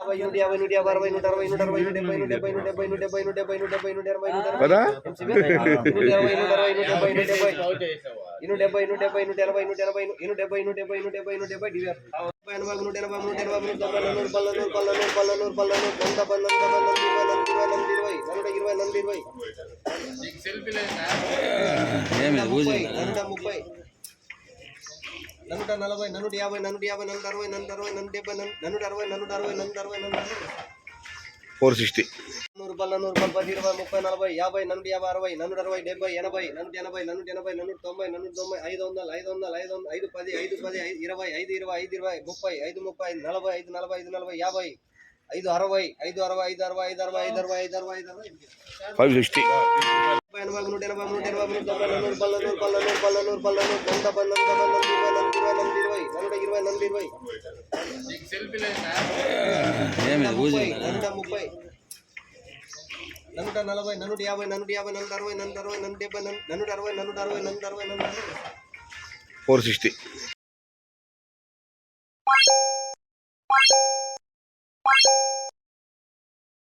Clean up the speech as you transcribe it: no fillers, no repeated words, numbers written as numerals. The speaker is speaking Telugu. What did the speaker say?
నన్నుట 40 నన్నుట 50 నన్నుట 50 నన్నుట 60 నన్నుట 60 నన్నుట 70 నన్నుట 60 నన్నుట 60 నన్నుట 60 నన్నుట 460 100 రూపాయలు 10 20 30 40 50 నన్నుట 50 60 నన్నుట 60 70 80 నన్నుట 80 నన్నుట 80 నన్నుట 90 నన్నుట 90 500 500 500 5 10 5 10 20 5 20 5 20 30 5 30 40 5 40 5 40 50 5 60 5 60 5 60 5 60 5 60 5 60 560 నన్నుట 40 నన్నుట 50 నన్నుట 50 నన్నుట 60 నన్నుట 60 నన్నుట 70 నన్నుట 60 నన్నుట 60 నన్నుట 60 నన్నుట 460